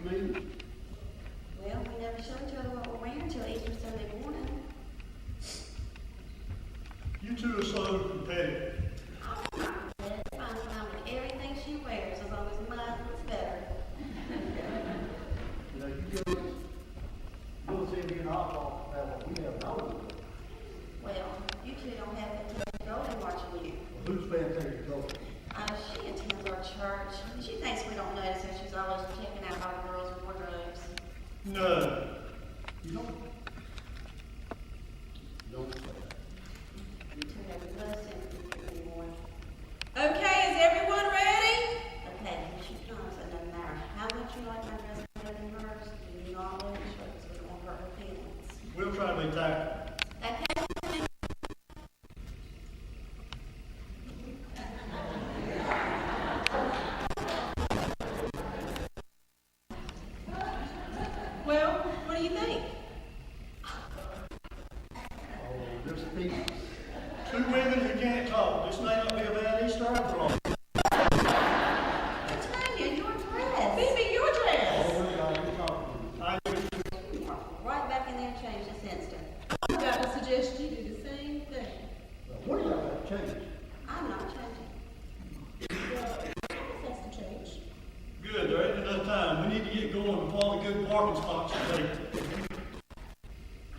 mean? Well, we never show each other what we're wearing until Easter Sunday morning. You two are so competitive. It's fine with everything she wears as long as mine looks better. You know, you'll see me and I'll talk about what we have no. Well, you two don't have Fantasia Golden watching you. Who's Fantasia Golden? She attends our church. She thinks we don't notice her. She's always checking out all the girls' wardrobes. No. You don't say that. You two have no sense of humor anymore. Okay, is everyone ready? Okay, she comes, and no matter how much you like my dress better than hers, you do not wear the shirts because it won't hurt her feelings. We'll try to be tactful. Okay? Well, what do you think? Oh, this piece. Two women who can't talk. This may not be a bad Easter after all. Tanya, your dress. Phoebe, your dress. Oh, what are you talking You walk right back in there and change this instant. I'm about to suggest you do the same thing. about? What do y'all got to change? I'm not changing. Well, I guess that's the change. Good, there ain't enough time. We need to get going before all the good parking spots are taken.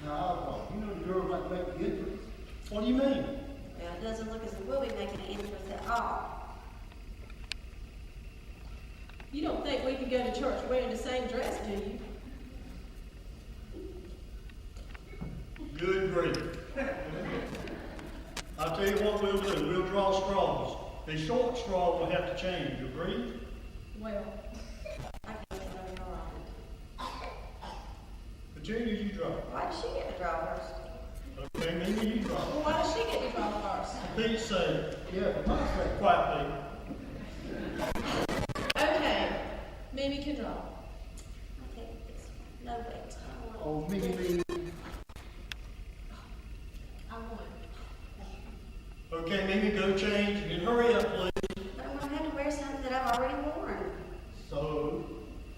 Now, you know the girls like to make the entrance. What do you mean? Well, it doesn't look as if we'll be making an entrance at all. You don't think we can go to church wearing the same dress, do you? Good grief. I'll tell you what we'll do. We'll draw straws. The short straw will have to change. You agree? Well, I can't say no more. Virginia, you draw. Why does she get to draw first? Okay, Mimi, you draw. well, why does she get to draw first? Pete's say, Yeah, but my say. quiet, Okay, Mimi can draw. I'll take this one. No, wait. Oh, me. I won. Pete. Okay, Mimi, go change and hurry up, please. But I'm going to have to wear something that I've already worn. So,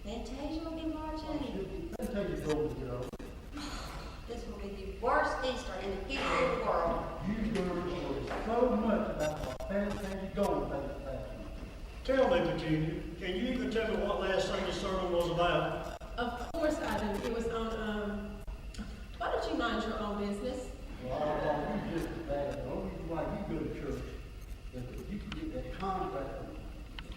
Fantasia will be marching. Fantasia Golden, you know. This will be the worst Easter in the history of the world. You girls worry so much about what Fantasia Golden thinks about you. Tell me, Virginia, can you even tell me what last Sunday's sermon was about? Of course I do. It was on, why don't you mind your own business? Well, I thought you just as bad. The only reason why you go to church is that you can get that contract.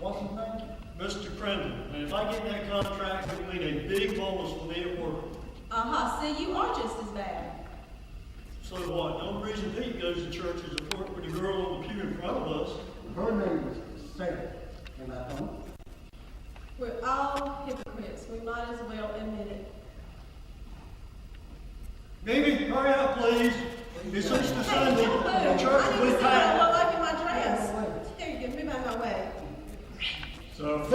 What's his name? Mr. Crandall, and if I get that contract, it will mean a big bonus for me at work. See, you are just as bad. So what? The only reason Pete goes to church is to flirt with the girl on the pew in front of us. Her name was Sarah, and I don't. We're all hypocrites. We might as well admit it. Mimi, hurry up, please. It's Easter Sunday. Don't The move. church I need will to be see what I packed. look like in my dress. Here you go. Move out of my way.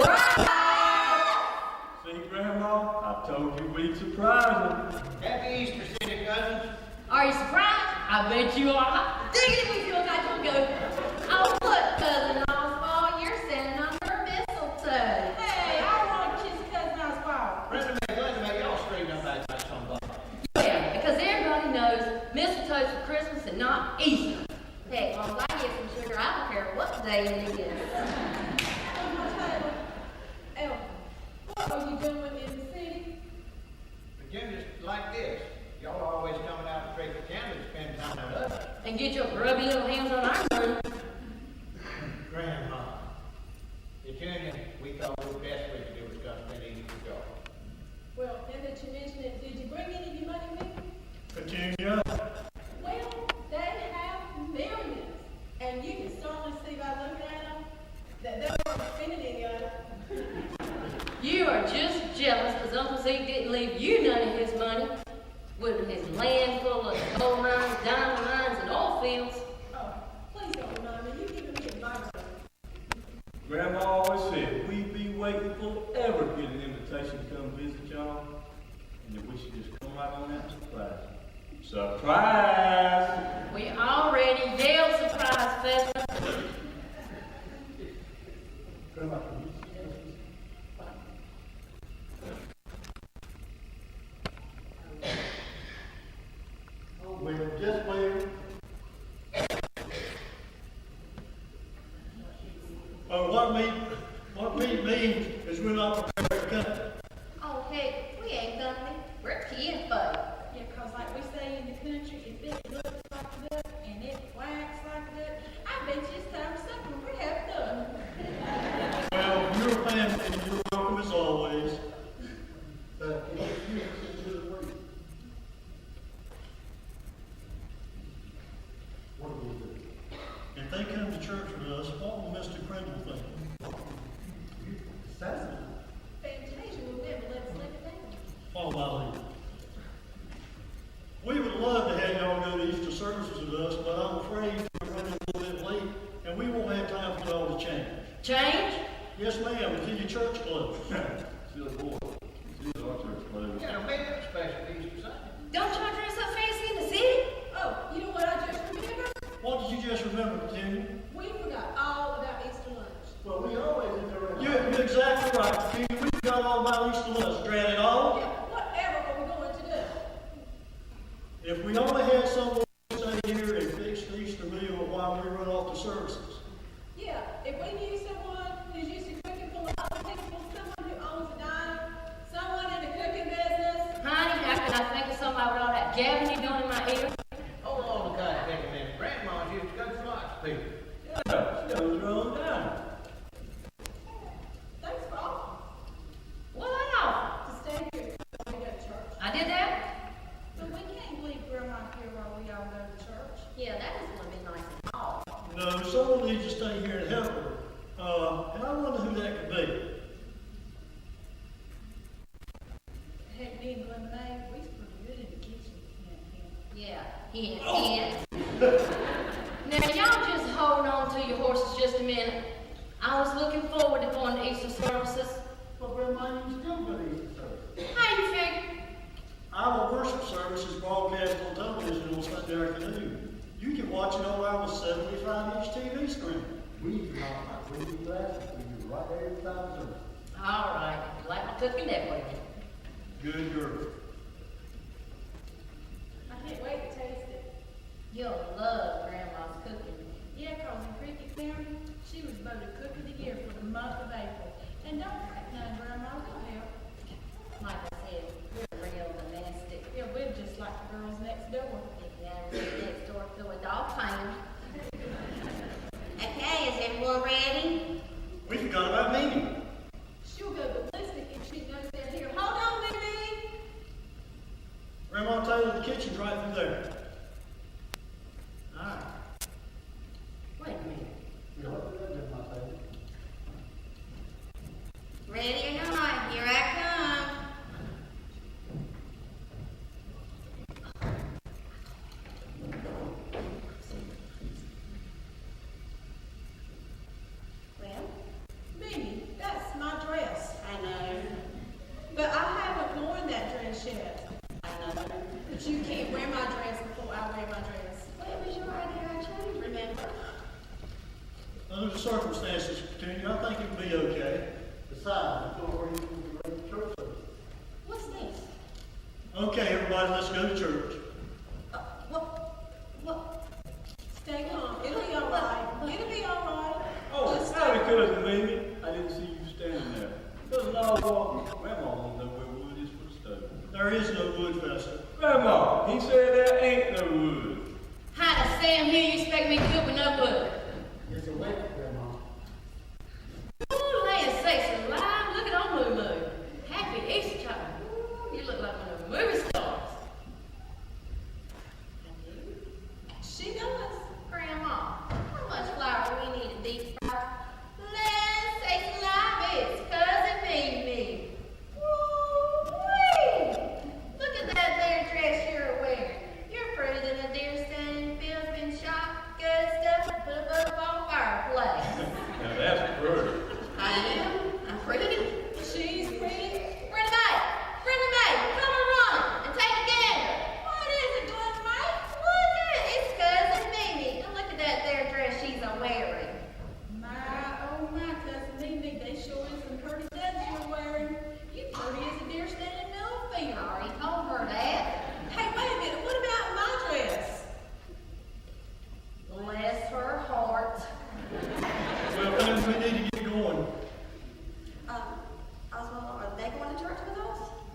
Surprise! See, Grandma, I told you we'd surprise them. Happy Easter, City Cousins. Are you surprised? I bet you are. Diggity, we feel like you'll go. Oh, look, Cousin Oswald, you're standing under a mistletoe. Hey, I want to kiss Cousin Oswald. Let's make y'all straighten up that somebody. Yeah, because everybody knows mistletoe's for Christmas and not Easter. Heck, as long as I get some sugar, I don't care what day it is. On my table. Elle, what are you doing in the city? Agenda's like this. Y'all are always coming out to break the candle to spend time with us. And get your grubby little hands on our money. Grandma. Virginia, we thought the best way to do was come spend Easter with y'all. Well, now that you mention it, did you bring any of your money with you? Virginia, Well, they have millions. And you can certainly see by looking at them that they weren't spending any of it. You are just jealous because Uncle Zeke didn't leave you none of his money. With his land full of gold mines, diamond mines, and oil fields. Oh, please don't remind me. You give me advice. Grandma always said we'd be waiting forever to get an invitation to come visit y'all, and that we should just come right on out and surprise you. Surprise! We already yelled surprise festival. Grandma, can you see it means is we're not prepared to come. Oh, heck, we ain't company. We're kinfolk. Yeah, 'cause like we say in the country, if it looks like a duck and it quacks like a duck, I bet you it's time for supper. We have done. Well, you're a family and you're welcome as always. Can you excuse us into the word? What do we do? If they come to church with us, what will Mr. Crandall think? Assassinate. Fantasia will never let us live it down. Follow my lead. We would love to have y'all go to Easter services with us, but I'm afraid we're running a little bit late, and we won't have time for all the change. Change? Yes, ma'am, until your church closed. Still boy. Still our church closed. Got a makeup special Easter Sunday. Don't y'all dress up fancy in the city? Oh, you know what I just remembered? What did you just remember, Virginia? We forgot all about Easter lunch. Well, we always do You're exactly right, Virginia. We forgot all about Easter lunch. Drat it all. Yeah, whatever are we going to do? If we only had someone to stay here and fix the Easter meal while we run off the services. Yeah, if we knew someone who's used to cooking for other people, someone who owns a diner, someone in the cooking business. Honey, how can I think of somebody with all that gabbing you doing in my ear? Hold on a kind of take a minute. Grandma's used to go to lots of people. Yeah, she goes her own down. Thanks for offering What I offer? to stay here while we go to church. I did that? But we can't leave Grandma here while we all go to church. Yeah, that is gonna be nice and all. No, someone needs to stay here and help her. And I wonder who that could be. Heck, me and Glen May, we's pretty good in the kitchen. Yeah, hint. Now, y'all just hold on to your horses just a minute. I was looking forward to going to Easter services. But Grandma, you still go to Easter service. How you figure? Our worship service is broadcast on television on Sunday afternoon. You can watch it on our 75-inch TV screen. We do not, we do that, we do right there inside the service. All right, you like my cooking that way. Good girl. I can't wait to taste it. You'll love Grandma's cooking. Yeah, 'cause in Cricket County, she was voted Cook of the Year for the month of April. And don't crack none, Grandma, we'll help. Like I said, we're real domestic. Yeah, we're just like the girls next door. Yeah, next door to a dog pound. Okay, is everyone ready? We forgot about Mimi. She'll go ballistic if she knows they're here. Hold on, Mimi! Grandma Taylor, the kitchen's right through there. All right. Wait a minute. You know what that is, my baby? Ready or not, here I come. Well, Mimi, that's my dress. I know, But I haven't worn that dress yet. I know. But you can't wear my dress before I wear my dress. Well, it was your idea, I changed, remember? Under the circumstances, Virginia, I think it'll be okay. Besides, it's already going to be ready for church service. What's this? Okay, everybody, let's go to church. What? Stay calm. It'll be all right. It'll be all right. Oh, Just howdy, stay cousin Mimi. I didn't see you standing there. Cousin all walking. Grandma won't know where wood is for the stove. There is no wood festival. Grandma, he said there ain't no wood. How does Sam hear you expect me to cook with no wood? It's a wet, Grandma. Ooh, land sakes alive, look at old Moo Moo. Happy Easter time. Ooh, you look like one of the movie stars. She does. Grandma, how much flour do we need to deep fry? Land sakes alive, it's Cousin Mimi. Woo-wee! Look at that there dress you're wearing. You're prettier than a deer standing in the field's been shot. Good stuff. Put a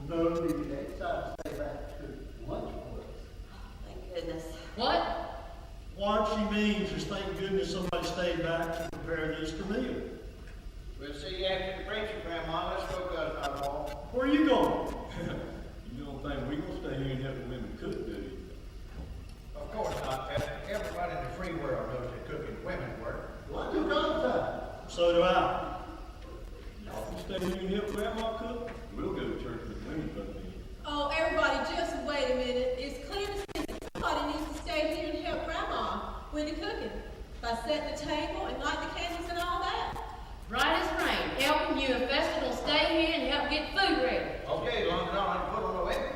No, maybe they decided to stay back to lunch for us. Thank goodness. What? What she means is thank goodness somebody stayed back to prepare the Easter meal. We'll see you after the preacher, Grandma. Let's go, God's Hall. Where are you going? You don't think we gonna stay here and help the women cook, do you? Of course not, Pastor. Everybody in the free world knows that cooking women work. What you got time? So do I. Y'all can stay here and help Grandma cook? We'll go to church with the women, but then. Oh, everybody, just wait a minute. It's clear to see that somebody needs to stay here and help Grandma with the cooking. By setting the table and light the candles and all that. Right as rain. Helping you and Fester will stay here and help get food ready. Okay, as long as I don't have to put on no apron.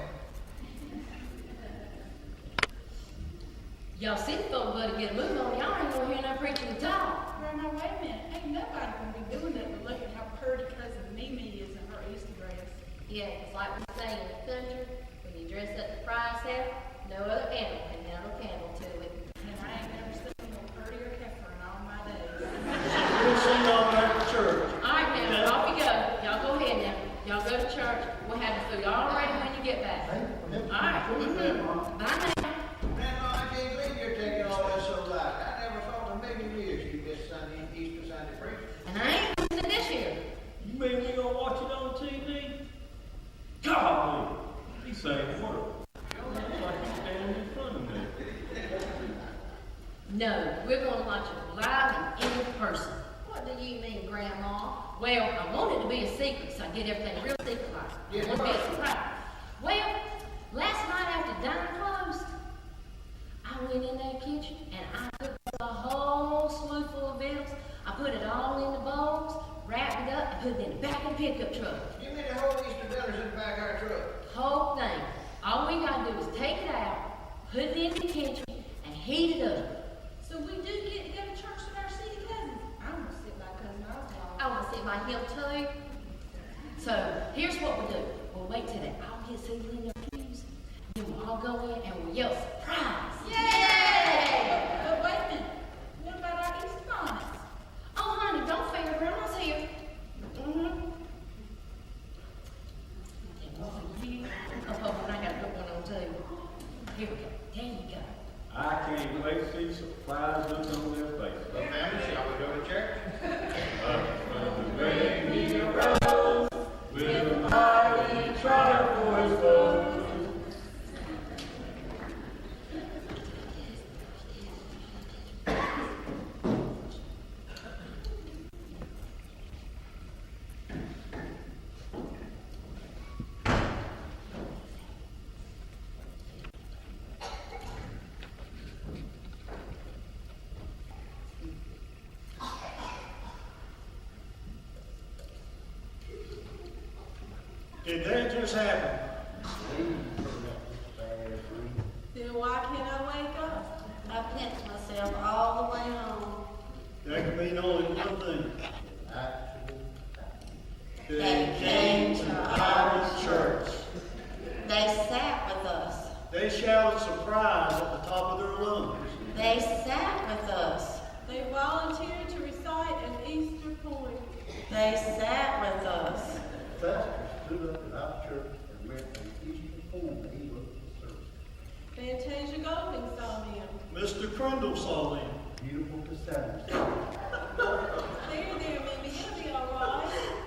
Y'all city folk better get a move on. Y'all ain't gonna hear no preaching at all. Grandma, wait a minute. Ain't nobody gonna be doing that but look at how pretty cousin Mimi is in her Easter dress. Yeah, it's like we say in the country, when you dress up the prize hat, no other animal can handle a candle to it. And I ain't never seen no prettier heifer in all my days. We'll see y'all back at church. All right, now, off you go. Y'all go ahead now. Y'all go to church. We'll have the food all ready when you get back. All right. Bye now. Grandma, I can't believe you're taking all this so light. I never thought in a million years you'd miss Sunday, Easter Sunday preaching. And I ain't listening this year. You mean we gonna watch it on TV? God, he's saying the word. Looks like he's standing in front of me. No, we're gonna watch it live and in person. What do you mean, Grandma? Well, I want it to be a secret, so I get everything real secret like. Yeah, I want to be a surprise. Well, last night after dinner closed, I went in that kitchen and I cooked a whole slew full of victuals. I put it all in the bowls, wrapped it up, and put it in the back of the pickup truck. You mean the whole Easter dinner's in the back of our truck? Whole thing. All we gotta do is take it out, put it in the kitchen, and heat it up. So we do get to go to church with our city cousins. I want to sit by cousin Oswald. I want to sit by him too. So here's what we'll do. We'll wait till they all get seated in their pews. Then we'll all go in and we'll yell surprise. Yay! But wait a minute. What about our Easter bonnets? Oh, honey, don't fear. Grandma's here. Oh, and I gotta put one on too. Here we go. There you go. I can't wait to see the surprise look on their faces. Well, family, shall we go to church? Up from the grave he arose, with a mighty triumph for his foes. Did that just happen? Then why can't I wake up? I pinched myself all the way home. That can mean only one thing. They came to our church. They sat with us. They shouted surprise at the top of their lungs. They sat with us. They volunteered to recite an Easter poem. They sat with us. Pastor stood up at our church and read an Easter poem that he wrote for the service. Fantasia Golding saw them. Mr. Crundle saw them. Beautiful Cassandra. There, Mimi, it'll be all right.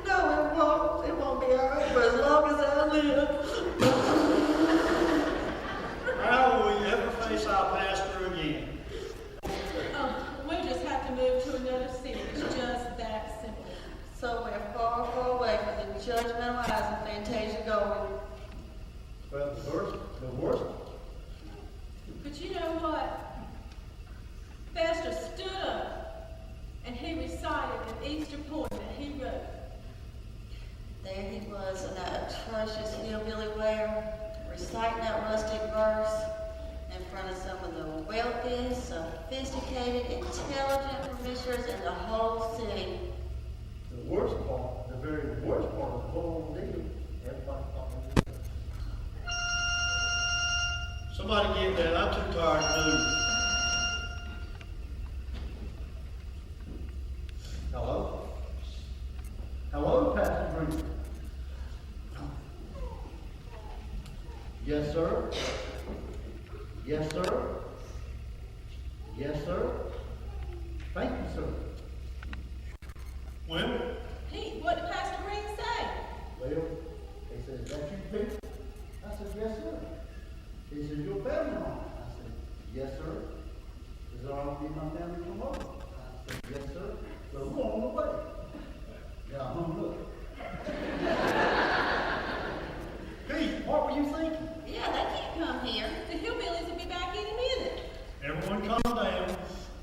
No, it won't. It won't be all right for as long as I live. How will we ever face our pastor again? Oh, we'll just have to move to another city. It's just that simple. So we're far, far away from the judgmental eyes of Fantasia Golding. Well, the worst. But you know what? Fester stood up and he recited an Easter poem that he wrote. There he was in that atrocious hillbilly wear, reciting that rustic verse in front of some of the wealthiest, sophisticated, intelligent commissioners in the whole city. The worst part, the very worst part of the whole deal, everybody thought it was. Somebody get that. I'm too tired to move. Hello? Hello, Pastor Green. Yes, sir. Yes, sir. Yes, sir. Thank you, sir. Well, Pete, what did Pastor Green say? Well, they said, is that you, Pete? I said, yes, sir. He said, you're better than I said, yes, sir. He said, I'll get my family come over. I said, yes, sir. So we're on the way. Yeah, I'm hung up. Pete, what were you thinking? Yeah, they can't come here. The hillbillies will be back any minute. Everyone calm down.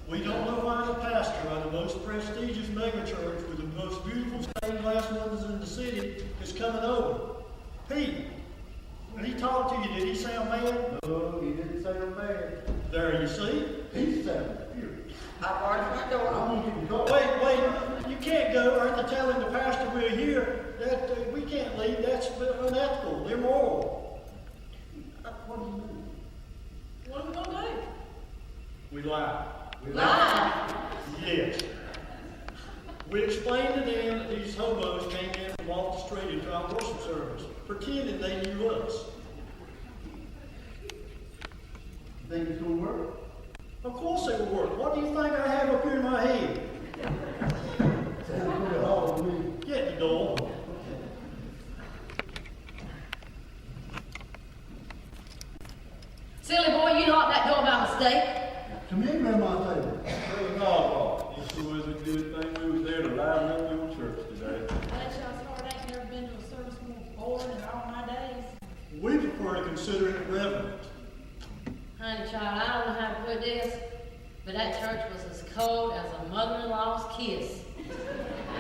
We don't know why the pastor of the most prestigious megachurch with the most beautiful stained glass windows in the city is coming over. Pete, when he talked to you, did he sound mad? No, he didn't say I'm bad. There, you see? He said, here. I barred the front door. I'm gonna give you a call. Wait, you can't go or to telling the pastor we're here that we can't leave. That's unethical, immoral. What do you mean? What are we gonna do? We lie. Lie. Yes. We explained to them that these hobos came in from off the street into our worship service, pretending they knew us. You think it's gonna work? Of course it will work. What do you think I have up here in my head? Look at all of me. Get the door. Silly boy, you locked that door by mistake. Come in, Grandma Taylor. Brother Oswald, it sure is a good thing we was there to liven up your church today. Bless y'all's heart, I ain't never been to a service more boring in all my days. We prefer to consider it reverent. Honey, child, I don't know how to put this, but that church was as cold as a mother-in-law's kiss.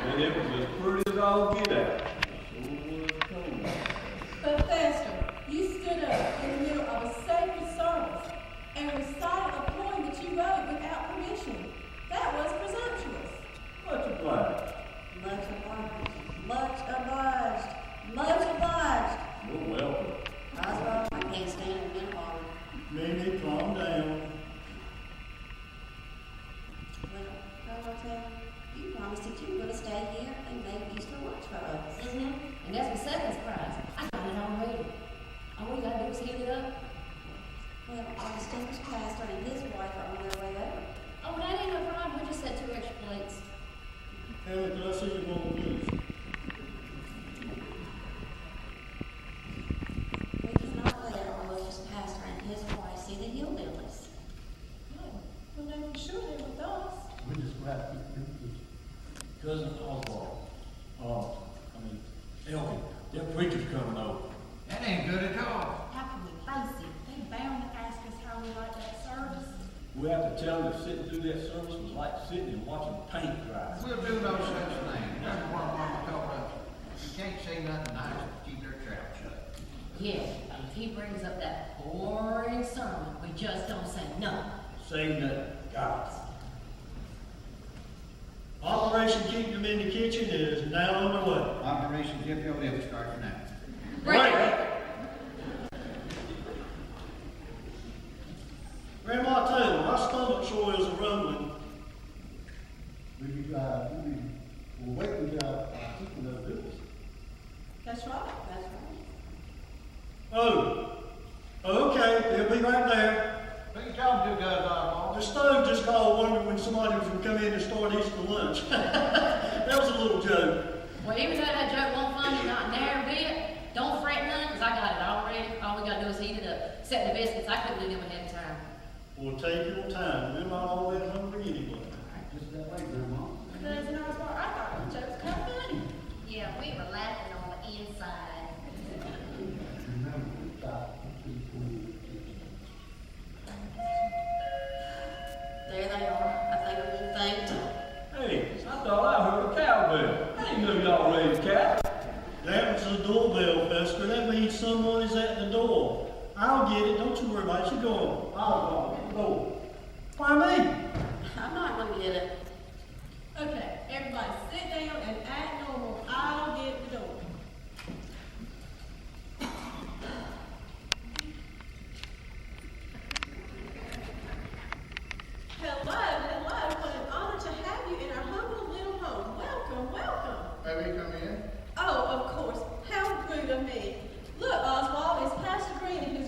And it was as pretty as all get out. Sure was cold. But Pastor, you stood up in the middle of a sacred service and recited a poem that you wrote without permission. That was presumptuous. Much obliged. Much obliged. Much obliged. Much obliged. You're welcome. Oswald, I can't stand it any longer. Mimi, calm down. Well, Grandma Taylor, you promised that you were gonna stay here and make Easter lunch for us. Mm-hmm. And that's my second surprise. I got it all ready. All we gotta do is heat it up. Well, our distinguished pastor and his wife are on their way over. Oh, that ain't no problem. We just set 2 extra plates. Ellie, can I see your vote, please? We cannot let our religious pastor and his wife see the hillbillies. Oh, well, no, for sure they're with us. We just grab it. Cousin Oswald, Elkie, their preacher's coming over. That ain't good at all. How can we face it? They bound to ask us how we like that service. We have to tell them that sitting through that service was like sitting and watching paint dry. We'll do no such thing. That's what Mama told us. You can't say nothing nice but keep their trap shut. Yeah, if he brings up that boring sermon, we just don't say no. Say nothing. God. Operation Keep Them in the Kitchen is now underway. Operation Get Your Lips starts now. Right. Grandma Taylor, my stomach sure is a rumbling. We're waiting to keep the bills. That's right. That's right. Oh, okay, they'll be right there. Who you talking to, guys, Oswald? The stove just called wondering when somebody was gonna come in and start Easter lunch. That was a little joke. Well, even though that joke won't funny, not near a bit, don't fret none, because I got it all ready. All we gotta do is heat it up. Set the biscuits, I couldn't do them ahead of time. Well, take your time. We're not all that hungry anyway. Just that way, Grandma. Cousin Oswald, I thought the joke's kind of funny. Yeah, we were laughing on the inside. Remember, we stopped between 20 and 50. There they are. I think I'm being thanked. Hey, I thought I heard a cowbell. I didn't know y'all raised cows. That was the doorbell, Fester. That means someone is at the door. I'll get it. Don't you worry about it. You go on. I'll go. Why me? I'm not gonna get it. Okay, everybody sit down and act normal. I'll get the door. Hello. What an honor to have you in our humble little home. Welcome. May we come in? Oh, of course. How rude of me. Look, Oswald, it's Pastor Green and his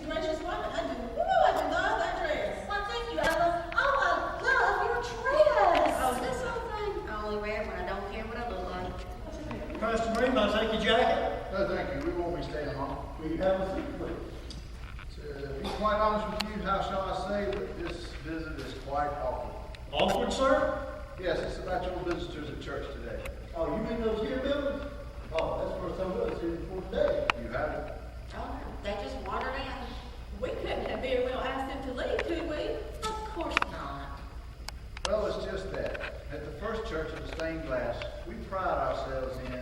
your jacket? No, thank you. We won't be staying long. Will you have a seat, please? To be quite honest with you, how shall I say that this visit is quite awkward. Awkward, sir? Yes, it's about your visitors at church today. Oh, you mean those here buildings? Oh, that's the first time I've seen it before today. You have it. Oh, they just wandered in. We couldn't have very well asked them to leave, could we? Of course not. Well, it's just that. At the First Church of the Stained Glass, we pride ourselves in,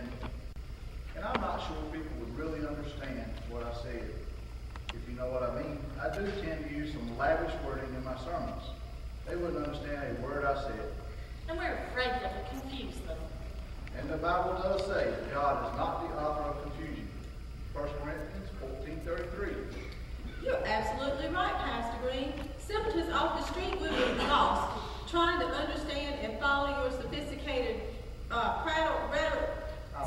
and I'm not sure people would really understand what I said. If you know what I mean, I do tend to use some lavish wording in my sermons. They wouldn't understand a word I said. And we're afraid that it will confuse them. And the Bible does say that God is not the author of confusion. 1 Corinthians 14:33. You're absolutely right, Pastor Green. Simpletons off the street would be lost, trying to understand and follow your sophisticated, proud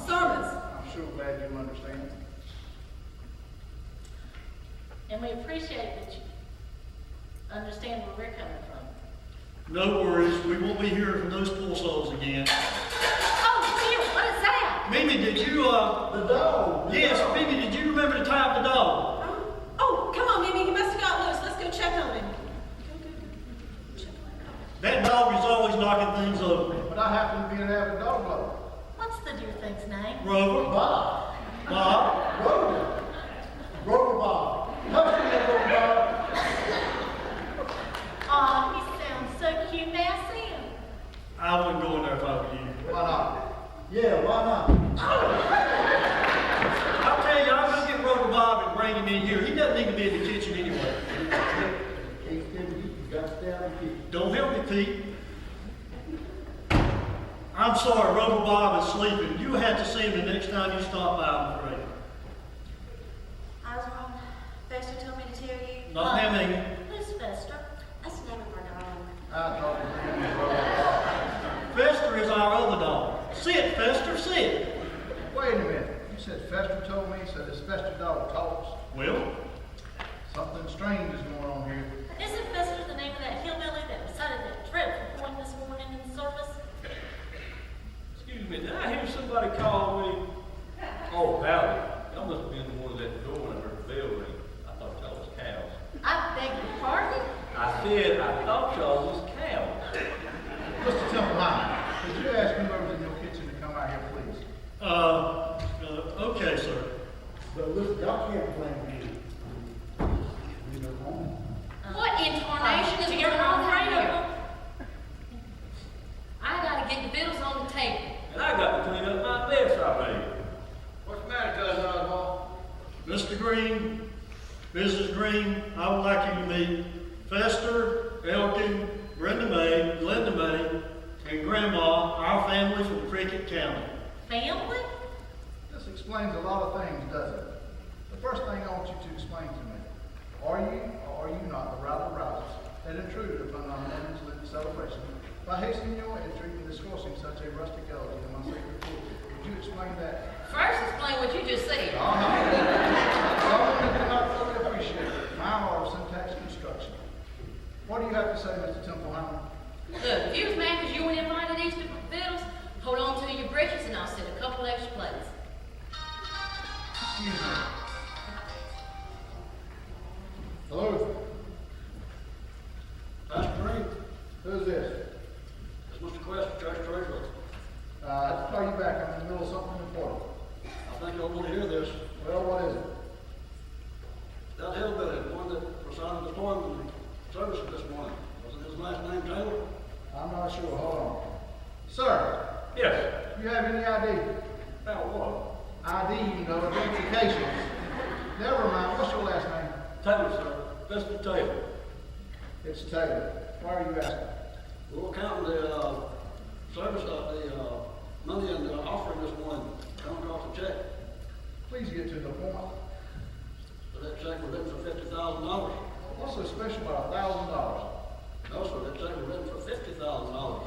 sermons. I'm sure glad you understand. And we appreciate that you understand where we're coming from. No worries, we won't be hearing from those poor souls again. Oh, Bill, what is that? Mimi, did you, The dog! yes, Mimi, did you remember to tie up the dog? Oh, come on, Mimi, he must have got loose. Let's go check on him. That dog is always knocking things over. But I happen to be an avid dog lover. What's the dear thing's name? Rover? Bob. Bob? Rover. Rover Bob. Come here, Rover Bob. Oh, he sounds so cute. May I see him? I wouldn't go in there if I were you. Why not? Yeah, why not? I'll tell you, I'm gonna get Rover Bob and bring him in here. He doesn't need to be in the kitchen anyway. Don't help me, Pete. I'm sorry, Rover Bob is sleeping. You have to see him the next time you stop by, I'm afraid. I was wrong. Fester told me to tell you. Not him, Amy. Who's Fester? That's the name of our dog. I thought his name was Rover Bob. Fester is our other dog. Sit, Fester, sit. Wait a minute. You said Fester told me, so this Fester dog talks. Well, Something strange is going on here. Isn't Fester the name of that hillbilly that recited that dreadful poem this morning in the service? Excuse me, did I hear somebody call me? Oh, Valley. Y'all must have been the one at the door when I heard the bell ring. I thought y'all was cows. I beg your pardon? I said I thought y'all was cows. Mr. Templeton, could you ask whoever's in your kitchen to come out here, please? okay, sir. But listen, y'all can't blame me. Leave it alone. What in tarnation is going on here? I gotta get the bills on the table. And I got to clean up my mess I made. What's the matter, Cousin Oswald? Mr. Green, Mrs. Green, I would like you to meet Fester, Elkin, Brenda May, Glenda May, and Grandma, our family from Cricket County. Family? This explains a lot of things, doesn't it? The first thing I want you to explain to me, are you or are you not the rabble-rousers that intruded upon our morning's celebration by hastening your entry and discoursing such a rustic elegy in my sacred pulpit? Would you explain that? First, explain what you just said. All right. I do not fully appreciate my art of syntax construction. What do you have to say, Mr. Templeheimer? Look, if you was mad because you weren't invited to these bills, hold on to your britches and I'll set a couple extra plates. Excuse me. Hello? Pastor Green, Who's this? it's Mr. Quest, Church Treasurer. I'll call you back. I'm in the middle of something important. I think you'll want to hear this. Well, what is it? That hillbilly, the one that recited the poem in the service this morning, wasn't his last name Taylor? I'm not sure. Hold on. Sir, Yes. do you have any ID? About what? ID, you know, identification. Never mind. What's your last name? Taylor, sir. Mr. Taylor. It's Taylor. Why are you asking? We're counting the service of the money and the offering this morning. Come across the check. Please get to the point. So that check was written for $50,000. What's so special about $1,000? No, sir, that check was written for $50,000.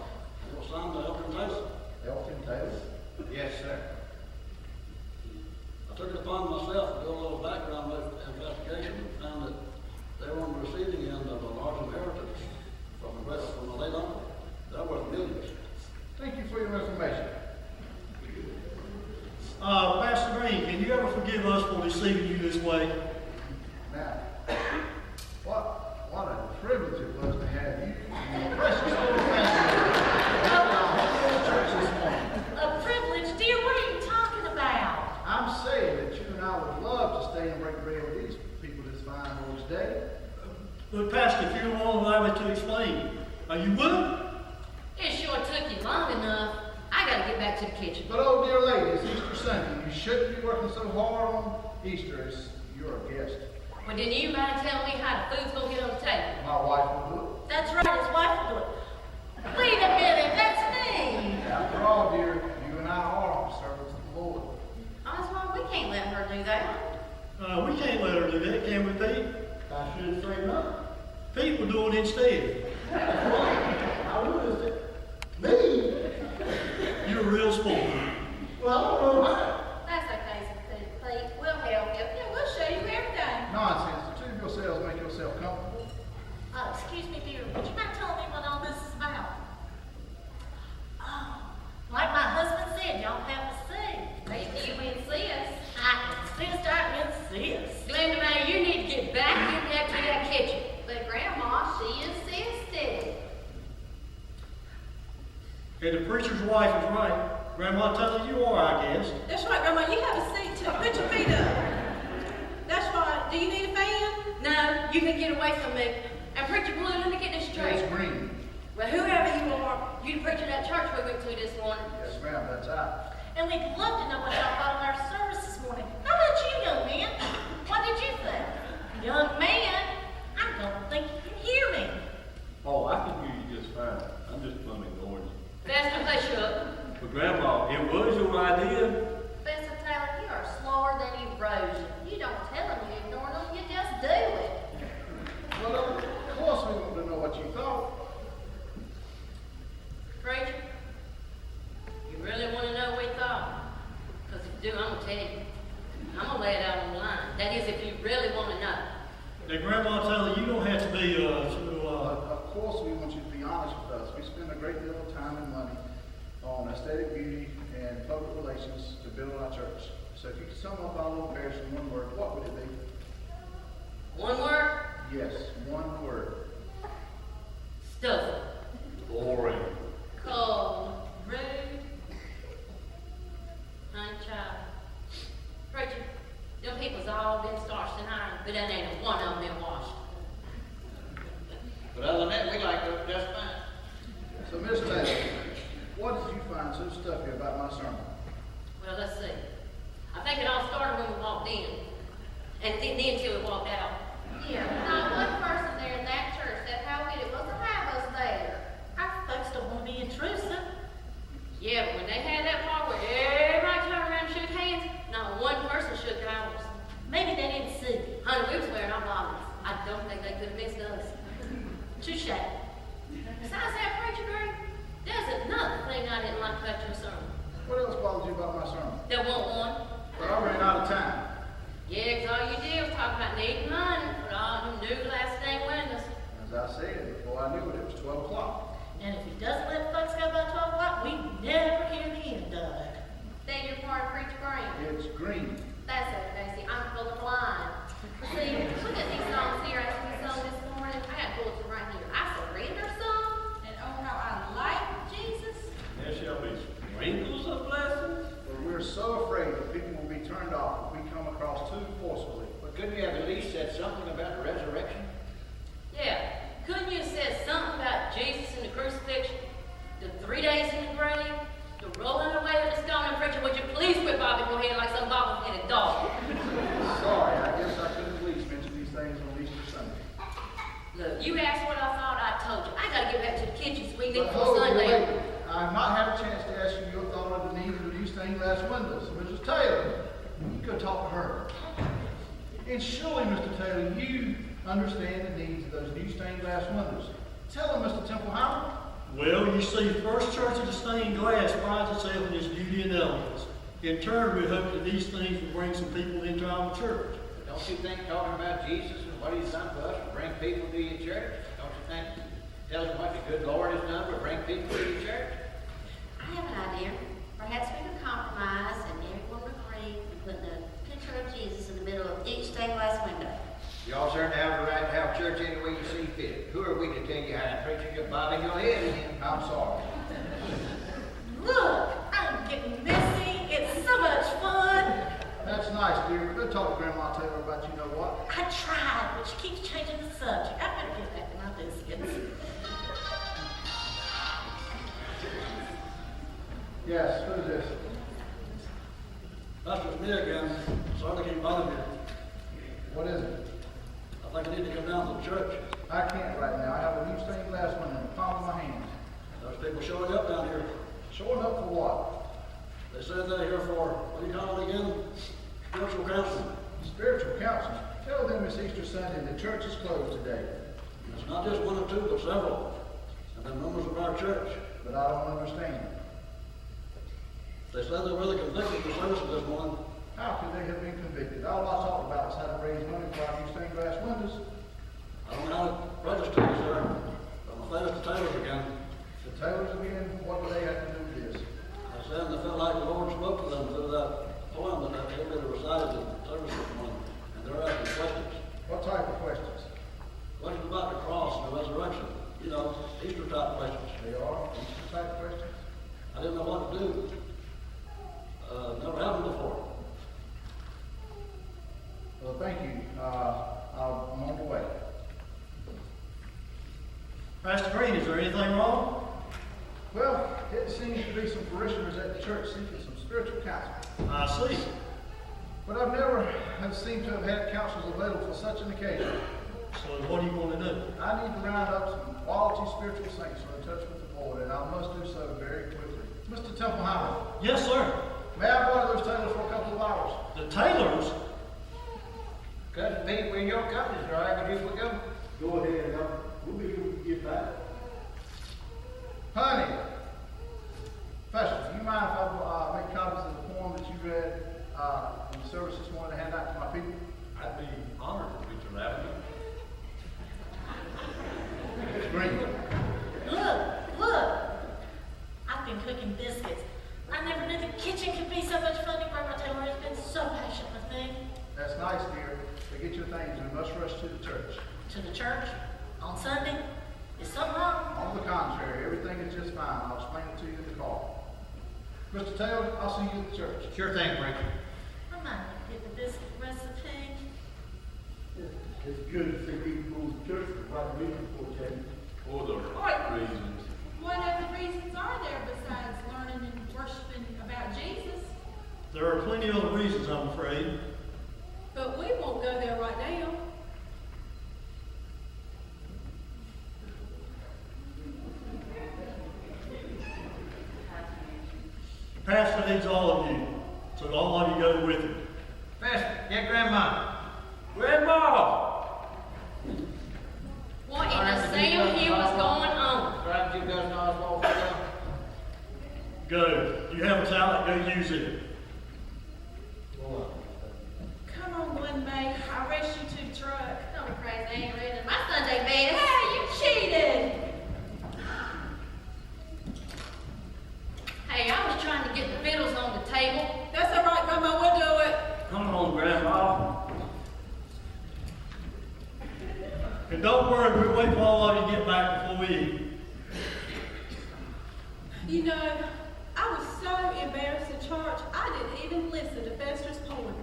It was signed by Elton Taylor. Elton Taylor? Yes, sir. I took it upon myself to do a little background investigation and found that they were on the receiving end of a large inheritance from a late uncle. They're worth millions. Thank you for your information. Pastor Green, can you ever forgive us for deceiving you this way? Now, what a privilege it was to have you in your precious little family. Church this morning. A privilege, dear, what are you talking about? I'm saying that you and I would love to stay and break bread with these people this fine Lord's Day. But Pastor, if you won't allow me to explain, are you willing? It sure took you long enough. I gotta get back to the kitchen. But oh dear lady, it's Easter Sunday. You shouldn't be working so hard on Easter as you're a guest. Well, didn't you mind telling me how the food's gonna get on the table? My wife will do it. That's right, his wife will do it. Wait a minute, that's me. After all, dear, you and I are servants of the Lord. Oswald, we can't let her do that. We can't let her do that, can we, Pete? I should say no. Pete will do it instead. I would. Me? You're a real sport. Well, I don't know why. That's okay, Pete. We'll help you. Yeah, we'll show you everything. Nonsense. The two of yourselves make yourself comfortable. Excuse me, dear, would you mind telling me what all this is about? Oh, like my husband said, y'all have to see. Maybe you insist. I insist, I insist. Glenda May, you need to get back in there to that kitchen. But Grandma, she insisted. And the preacher's wife is right. Grandma tells you are, I guess. That's right, Grandma, you have a seat too. Put your feet up. That's right. Do you need a fan? No, you can get away from me. And Preacher Blue, let me get this straight. It's green. Well, whoever you are, you the preacher at that church we went to this morning. Yes, ma'am, that's I. And we'd love to know what y'all thought of our service this morning. How about you, young man? What did you think? Young man, I don't think you can hear me. Oh, I can hear you just fine. I'm just plumbing gorgeous. Faster, push up. But Grandma, it was your idea. Mr. Taylor, you are slower than erosion. You don't tell them you ignore them, you just do it. Well, of course we want to know what you thought. Preacher, you really want to know what we thought? Because if you do, I'm going to tell you. I'm going to lay it out on the line. That is, if you really want to know. Now, Grandma tells you don't have to be Of course we want you to be honest with us. We spend a great deal of time and money on aesthetic beauty and public relations to build our church. So if you could sum up our little parish in one word, what would it be? One word, Yes, one word. stuff. Boring. Cold, rude, honey child. Preacher, them people's all been starched and ironed, but that ain't a one of them been washed. But other than that, we like it just fine. So, Miss Taylor, what did you find so stuffy about my sermon? Well, let's see. I think it all started when we walked in, and then till we walked out. Yeah, not one person there in that church said how good it was to have us there. Our folks don't want to be intrusive. Yeah, but when they had that part where everybody turned around and shook hands, not one person shook ours. Maybe they didn't see. Honey, we was wearing our bonnets. I don't think they could have missed us. Touche. Besides that, Preacher Green, there's another thing I didn't like about your sermon. What else bothered you about my sermon? There wasn't one. Well, I ran out of time. Yeah, 'cause all you did was talk about needing money for all them new glass stained windows. As I said, before I knew it, it was 12 o'clock. And if he doesn't let folks go by 12 o'clock, we never hear the end of it. Then you're part of Preacher Green. It's green. That's okay, see, I'm full of blind. See, look at these songs here I sung this morning. I got bulletin right here. I surrender song. And oh, how I like Jesus. There shall be sprinkles of blessings. But we're so afraid that people will be turned off if we come across too forcefully. But couldn't you have at least said something about the resurrection? Yeah, couldn't you have said something about Jesus and the crucifixion, the 3 days in the grave, the rolling away of the stone, and Preacher, would you please quit bobbing your head like some bobble-headed dog? Sorry, I guess I couldn't at least mention these things on Easter Sunday. Look, you asked what I thought, I told you. I gotta get back to the kitchen so we can But eat for hold it, Sunday. wait. I've not had a chance to ask you your thought on the need of the new stained glass windows. Mrs. Taylor, you go talk to her. And surely, Mr. Taylor, you understand the needs of those new stained glass windows. Tell them, Mr. Templeheimer. well, you see, First Church of the Stained Glass prides itself in its beauty and elegance. In turn, we hope that these things will bring some people into our church. But don't you think talking about Jesus and what he's done for us will bring people to your church? Don't you think telling them what the good Lord has done will bring people to your church? I have an idea. Perhaps we could compromise and everyone would agree and put each stained glass window. Y'all certainly have the right to have church any way you see fit. Who are we to tell you how to preach? You just bobbing your head again. I'm sorry. Look, I'm getting messy. It's so much fun. That's nice, dear. Go talk to Grandma Taylor about you know what. I tried, but she keeps changing the subject. I better get back to my biscuits. Yes, who's this? That's me again. Sorry to keep bothering you. What is it? I think I need to come down to the church. I can't right now. I have a new stained glass window in the palm of my hands. There's people showing up down here. Showing up for what? They said they're here for, what do you call it again? Spiritual counseling. Spiritual counseling. Tell them it's Easter Sunday and the church is closed today. It's not just one or two, but several. And they're members of our church. But I don't understand. They said they're really convicted for services this morning. How could they have been convicted? All I talked about was how to raise money for our new stained glass windows. I don't know how to register you, sir. But I'm afraid it's the Taylors again. The Taylors again, what do they have to do with this? I said they felt like the Lord spoke to them through that poem that they really recited in service this morning. And they're asking questions. What type of questions? Questions about the cross and the resurrection. You know, Easter type questions. They are Easter type questions. I didn't know what to do. Never happened before. Well, thank you. I'm on the way. Pastor Green, is there anything wrong? Well, it seems to be some parishioners at the church seeking some spiritual counseling. I see. But I've never have seemed to have had counselors available for such an occasion. So what are you going to do? I need to round up some quality spiritual saints who are in touch with the Lord, and I must do so very quickly. Mr. Templeheimer, Yes, sir. may I borrow those Taylors for a couple of hours? The Taylors? Cousin Pete, when your company's driving, if we go. Go ahead, we'll be able to get back. Honey, Pastor, do you mind if I make copies of the form that you read in the service this morning to hand out to my people? I'd be honored to meet your avenue. Green. Look. I've been cooking biscuits. I never knew the kitchen could be so much fun. Grandma Taylor has been so patient with me. That's nice, dear. But get your things and must rush to the church. To the church? On Sunday? Is something wrong? On the contrary, everything is just fine. I'll explain it to you in the car. Mr. Taylor, I'll see you at the church. Sure thing, Frankie. I might get the biscuit recipe. It's good to see people go to church for the right reason for change. For the right reasons. What other reasons are there besides learning and worshiping about Jesus? There are plenty of other reasons, I'm afraid. But we won't go there right now. The pastor needs all of you, so all of you go with him. Pastor, get Grandma. Grandma! What in the Sam here was going on? Drive you guys Oswald for them. Go. You have a talent, go use it. Come on, Glen May. I'll race you to the truck. Don't be crazy, I ain't ready. My Sunday best. Hey, you cheated! Hey, I was trying to get the fiddles on the table. That's all right, Grandma. We'll do it. Come on, Grandma. And don't worry, we'll wait for all of you to get back before we eat. You know, I was so embarrassed in church, I didn't even listen to Fester's poem.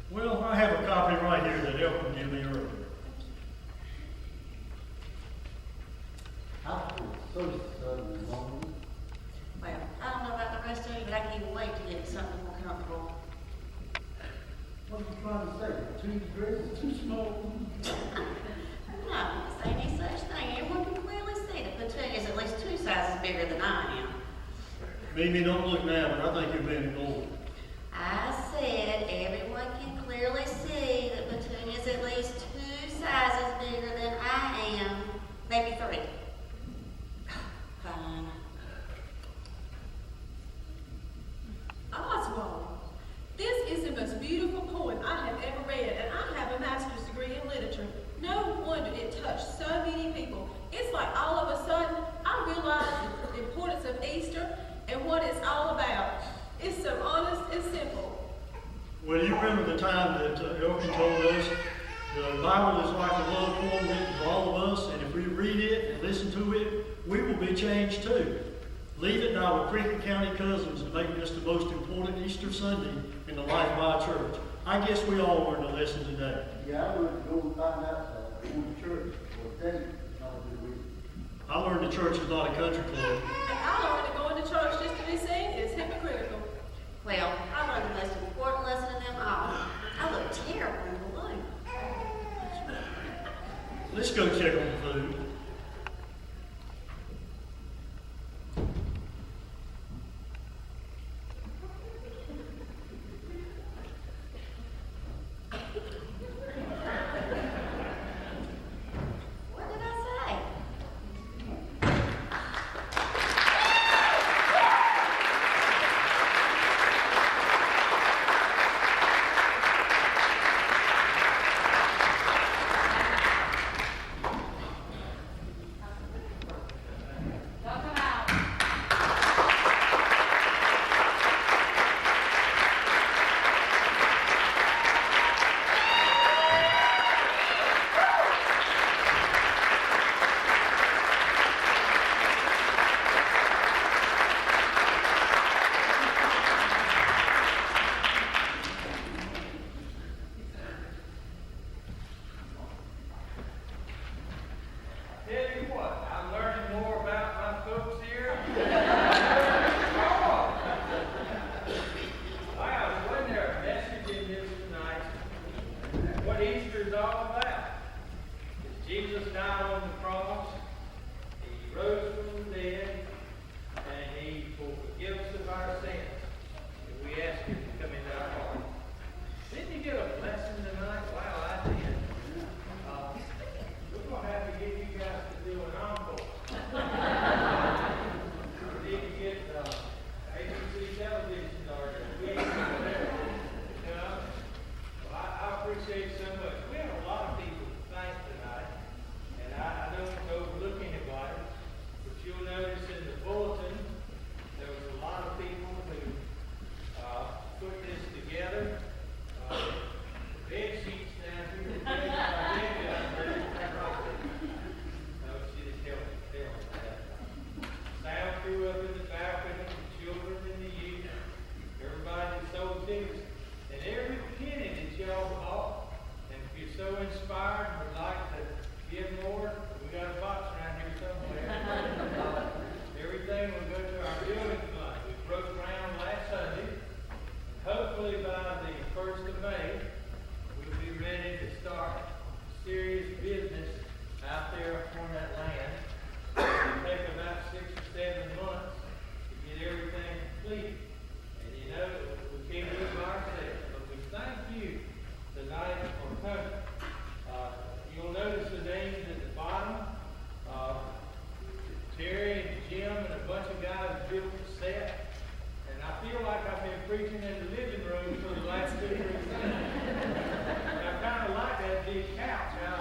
Well, I have a copy right here that Elton gave me earlier. I feel so sudden lonely. Well, I don't know about the rest of you, but I can't even wait to get something more comfortable. What are you trying to say? 2 degrees is too small? No, I'm not saying any such thing. Everyone can clearly see that Petunia is at least 2 sizes bigger than I am. Mimi, don't look now, but I think you're being ignored. I said everyone can clearly see that Petunia is at least 2 sizes bigger than I am. Maybe 3. Fine. Oswald, this is the most beautiful poem I have ever read, and I have a master's degree in literature. No wonder it touched so many people. It's like all of a sudden, I realized the importance of Easter and what it's all about. It's so honest and simple. Well, you remember the time that Elkin told us the Bible is like a love poem written for all of us, and if we read it and listen to it, we will be changed too. Leave it now with Cricket County cousins and making this the most important Easter Sunday in the life of our church. I guess we all learned a lesson today. Yeah, I learned to go and find out going to church for a date is not a good reason. I learned the church is not a country club. And I learned that going to church just to be seen is hypocritical. Well, I learned the most important lesson in them all. I look terrible in blue. Let's go check on the food. What did I say? Y'all come out. Tell you what, I'm learning more about my folks here. Wow, wasn't there a message in this tonight? What Easter is all about? Is Jesus died on the cross, He rose from the dead, and He forgives us of our sins. And we ask Him to come into our heart. Didn't you get a blessing tonight? Wow, I did. We're going to have to get you guys to do an encore. We need to get ABC television or whatever. You know? Well, I appreciate so much. We have a lot of people to thank tonight, and I don't overlook anybody, but you'll notice in the bulletin there was a lot of people who put this together. Bed sheets down here. No, she didn't tell me that. Sound crew up in the balcony, the children and the youth, everybody that sold tickets, and every penny that y'all bought. And if you're so inspired and would like to give more, we got a box around here somewhere. Everything will go to our building fund. We broke ground last Sunday. Hopefully by the 1st of May, we'll be ready to start serious business out there on that land. It'll take about 6 or 7 months to get everything complete. And you know, we can't do it by ourselves, but we thank you tonight for coming. You'll notice the names at the bottom. Terry and Jim and a bunch of guys built the set. And I feel like I've been preaching in the living room for the last 2 or 3 Sundays. I kind of like that big couch out